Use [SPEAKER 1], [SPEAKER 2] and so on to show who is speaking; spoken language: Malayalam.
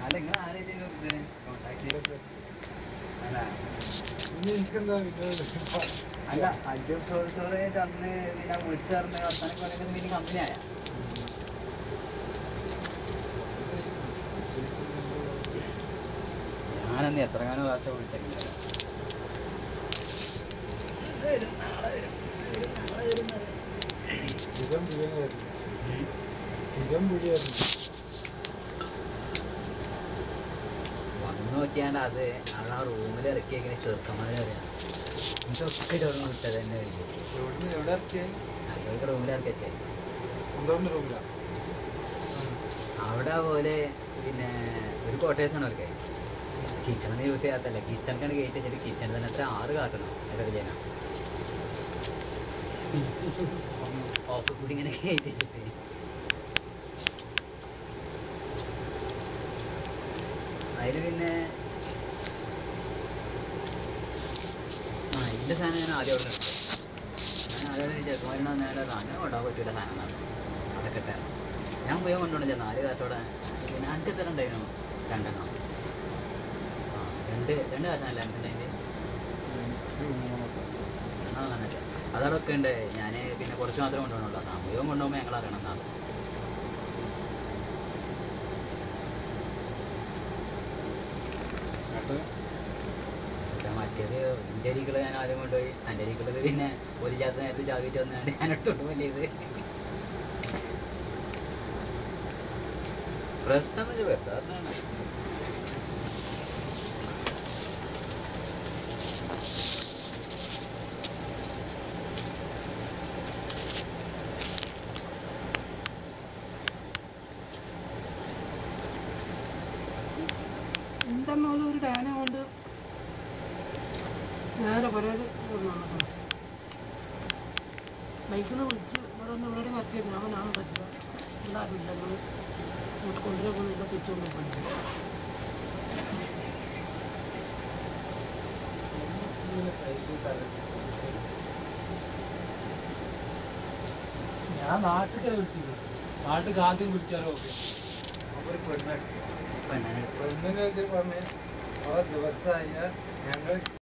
[SPEAKER 1] അല്ല നിങ്ങൾ ആരെങ്കിലും കോൺടാക്ട് അല്ല അജും സോറി അന്ന് പിന്നെ വിളിച്ചു പറഞ്ഞ വർത്താനം പറയുന്നത് പിന്നെ കമ്പനിയായ ഞാനന്ന് എത്ര കാലം ഭാഷ വിളിച്ചിട്ടില്ല. വന്നു നോക്കിയാണ്ട് അത് അവിടെ ആ റൂമിൽ ഇറക്കിയെങ്ങനെ ചെറുക്കന്മാരെ അറിയാം ഇതൊക്കെ ചോർന്ന് വിട്ടത് തന്നെ അതൊക്കെ റൂമിൽ ഇറക്കിച്ചേ അവിടെ പോലെ പിന്നെ ഒരു കോട്ടേഴ്സാണ് അവർക്ക് കിച്ചണൊന്നും യൂസ് ചെയ്യാത്തല്ല കിച്ചണിക്കാണ് കയറ്റി വെച്ചിട്ട് കിച്ചണിൽ തന്നെ എത്ര 6 കാട്ടണം ഇതൊക്കെ ചെയ്യാനാ ഓഫ് കൂടി ഇങ്ങനെ കയറ്റി വെച്ചിട്ട് അതിൽ പിന്നെ ഇതിൻ്റെ സാധനം ഞാൻ ആദ്യം അവിടെ നിർത്തി. ഞാൻ ആദ്യം ചെറുപ്പം നേരെ അങ്ങനെ കൊണ്ടുപോകാൻ പറ്റില്ല സാധനം അതൊക്കെ ഇട്ടാണ് ഞാൻ പോയി കൊണ്ടുപോകണില്ല 4 കാറ്റോടെ പിന്നെ 5 എത്ര ഉണ്ടായിരുന്നു 2 എണ്ണം രണ്ട് കാരണമല്ല എന്തുണ്ടെങ്കിൽ അങ്ങനല്ല അതവിടെ ഉണ്ട്. ഞാൻ പിന്നെ കുറച്ച് മാത്രമേ കൊണ്ടുപോകണുള്ളൂ മുഴുവൻ കൊണ്ടുപോകുമ്പോൾ ഞങ്ങൾ അറിയണം എന്നാണ്. മറ്റേത് എൻ്റെ അരികൾ ഞാൻ ആദ്യം കൊണ്ടുപോയി എൻ്റെ അരികളത് പിന്നെ ഒലില്ലാത്ത നേരത്തെ ചാവിയിട്ട് വന്നാണ്ട് ഞാൻ എടുത്തോട്ട് വലിയത് പ്രശ്നം വെറുതാണ്.
[SPEAKER 2] എന്തെന്നാലും ഒരു ഡാന കൊണ്ട് നേരെ പരാതി ബൈക്കിൽ വിളിച്ച് ഇവിടെ ഒന്ന് ഇവിടെ കത്തിയത് ഞാൻ പറ്റില്ല ഉണ്ടാവില്ല നമ്മൾ ഇങ്ങോട്ട് കൊണ്ടുവരാൻ പോകുന്നില്ല തിരിച്ചുകൊണ്ട് പോയി
[SPEAKER 3] ഞാൻ നാട്ടിൽ വിളിച്ചിരുന്നു നാട്ടിൽ ആദ്യം വിളിച്ചാലോ ഓക്കെ അപ്പോൾ ഒരു പെണ്ണെന്ന് പറഞ്ഞ് 6 ദിവസമായ ഞങ്ങൾ